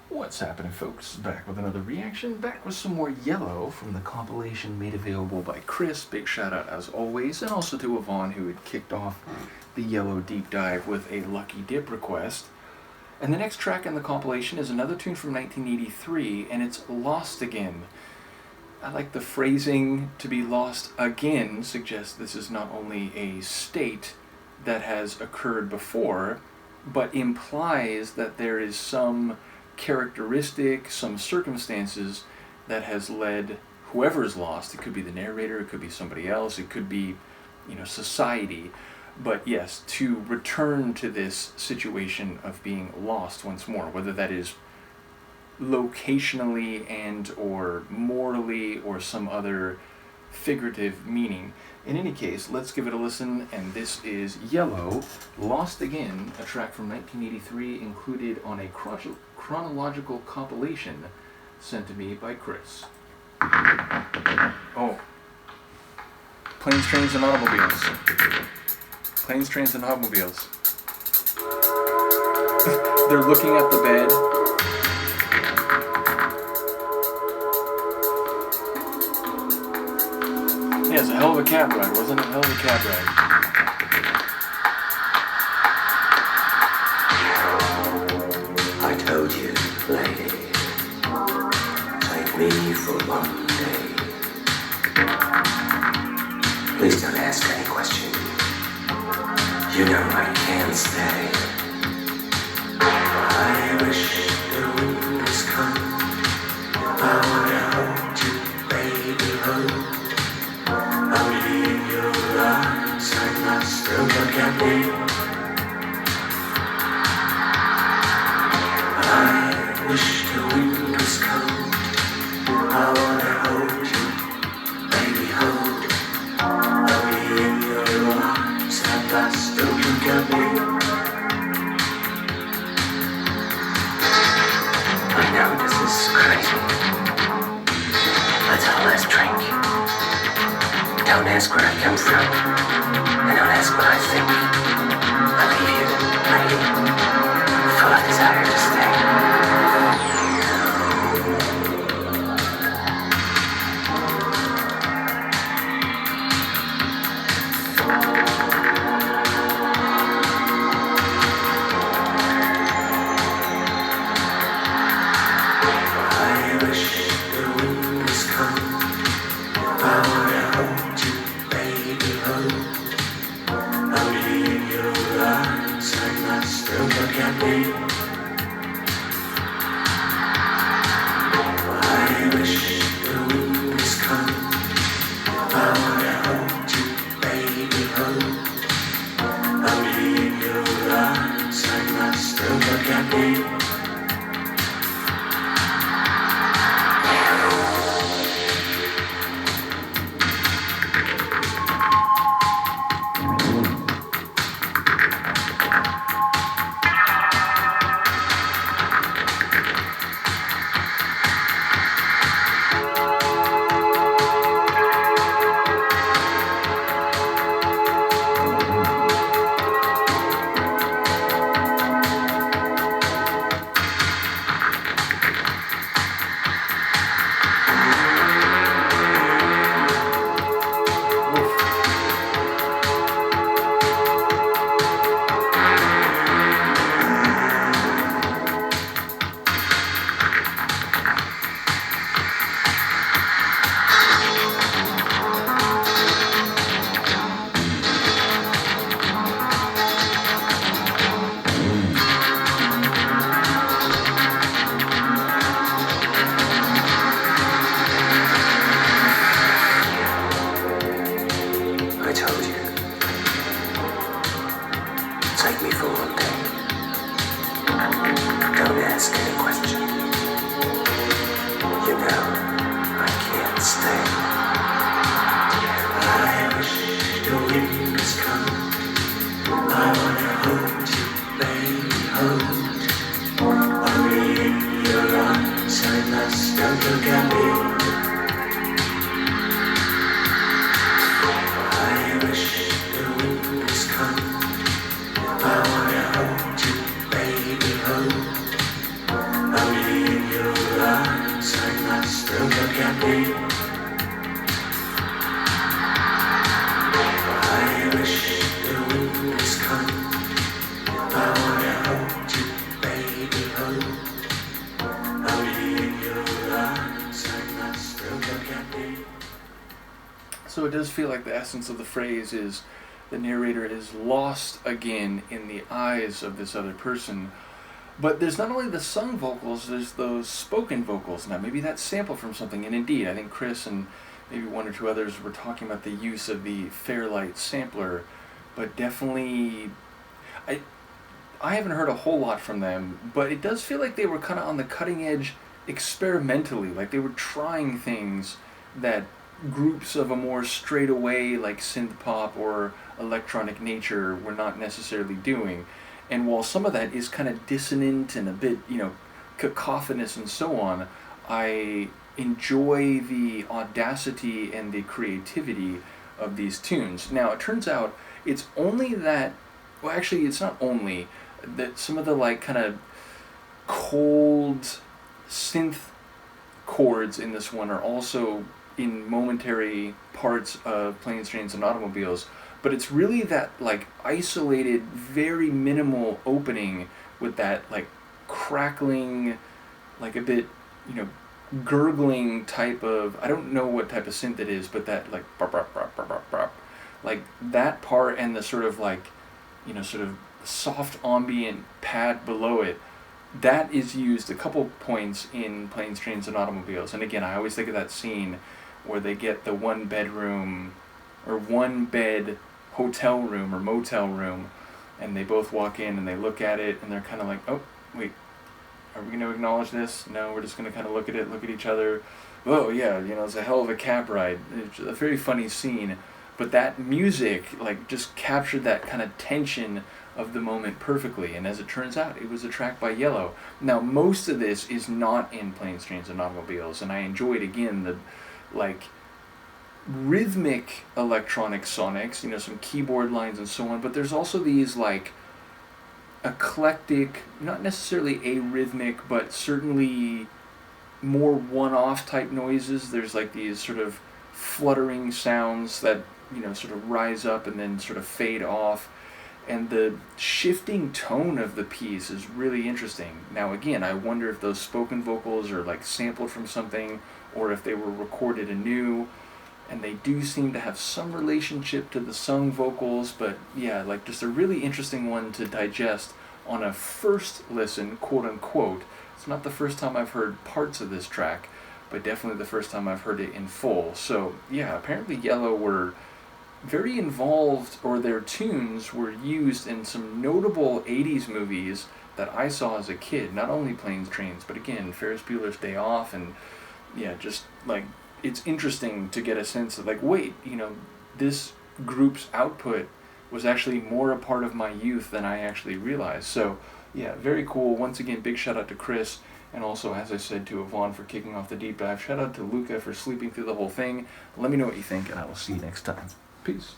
What's happening, folks? Back with another reaction, back with some more Yello from the compilation made available by Chris. Big shout out as always, and also to Yvonne, who had kicked off the Yello deep dive with a lucky dip request. And the next track in the compilation is another tune from 1983, and it's Lost Again. I like the phrasing, to be lost again, suggests this is not only a state that has occurred before, but implies that there is some characteristic, some circumstances that has led whoever's lost. It could be the narrator, it could be somebody else, it could be, society. But yes, to return to this situation of being lost once more, whether that is locationally and or morally or some other figurative meaning. In any case, let's give it a listen, and this is Yello, Lost Again, a track from 1983 included on a chronological compilation sent to me by Chris. Oh. Planes, Trains, and Automobiles. Planes, Trains, and Automobiles. They're looking at the bed. Yeah, it's a hell of a cab ride, wasn't it? A hell of a cab ride. I told you, lady, take me for one day. Please don't ask any question. You know I can't stay. I wish the wind was cold. I wanna hold you, baby, hold. Only in your arms I'm lost. Don't look at me. I wish the wind was cold. I wanna hold you, baby, hold. Only in your arms I'm lost. Don't look at me. I know this is crazy. Let's all let's drink. Don't ask where I come from, and don't ask what I think. I leave you, lady, full of desire to stay. I wish the wind was cold. I wanna hold you, baby, hold. Only in your arms I'm lost. I must still look at me. I wish the wind was come. I wanna hold you, baby, hold. Only in your arms I must still look at me. So it does feel like the essence of the phrase is the narrator is lost again in the eyes of this other person. But there's not only the sung vocals, there's those spoken vocals. Now, maybe that's sampled from something, and indeed, I think Chris and maybe one or two others were talking about the use of the Fairlight sampler, but definitely, I haven't heard a whole lot from them, but it does feel like they were kind of on the cutting edge experimentally, like they were trying things that groups of a more straight away, like synth pop or electronic nature, were not necessarily doing. And while some of that is kind of dissonant and a bit, cacophonous and so on, I enjoy the audacity and the creativity of these tunes. Now, it turns out it's only that, well, actually, it's not only that some of the like kind of cold synth chords in this one are also in momentary parts of Planes, Trains, and Automobiles, but it's really that like isolated, very minimal opening with that like crackling, like a bit, gurgling type of, I don't know what type of synth it is, but that like bop, bop, bop, bop, bop, bop, like that part and the sort of like, sort of soft ambient pad below it, that is used a couple points in Planes, Trains, and Automobiles. And again, I always think of that scene where they get the one bedroom or one bed hotel room or motel room, and they both walk in and they look at it and they're kind of like, oh, wait, are we going to acknowledge this? No, we're just going to kind of look at each other. Oh, yeah, it's a hell of a cab ride. It's a very funny scene, but that music, like, just captured that kind of tension of the moment perfectly, and as it turns out, it was a track by Yello. Now, most of this is not in Planes, Trains, and Automobiles, and I enjoyed, again, the, like, rhythmic electronic sonics, some keyboard lines and so on, but there's also these like eclectic, not necessarily arrhythmic, but certainly more one-off type noises. There's like these sort of fluttering sounds that, sort of rise up and then sort of fade off, and the shifting tone of the piece is really interesting. Now again, I wonder if those spoken vocals are like sampled from something or if they were recorded anew. And they do seem to have some relationship to the sung vocals, but yeah, like just a really interesting one to digest on a first listen, quote unquote. It's not the first time I've heard parts of this track, but definitely the first time I've heard it in full. So yeah, apparently Yello were very involved, or their tunes were used in some notable 80s movies that I saw as a kid, not only Planes, Trains, but again, Ferris Bueller's Day Off, and yeah, just like, it's interesting to get a sense of like, wait, this group's output was actually more a part of my youth than I actually realized. So yeah, very cool. Once again, big shout out to Chris, and also, as I said, to Yvonne for kicking off the deep dive. Shout out to Luca for sleeping through the whole thing. Let me know what you think, and I will see you next time. Peace.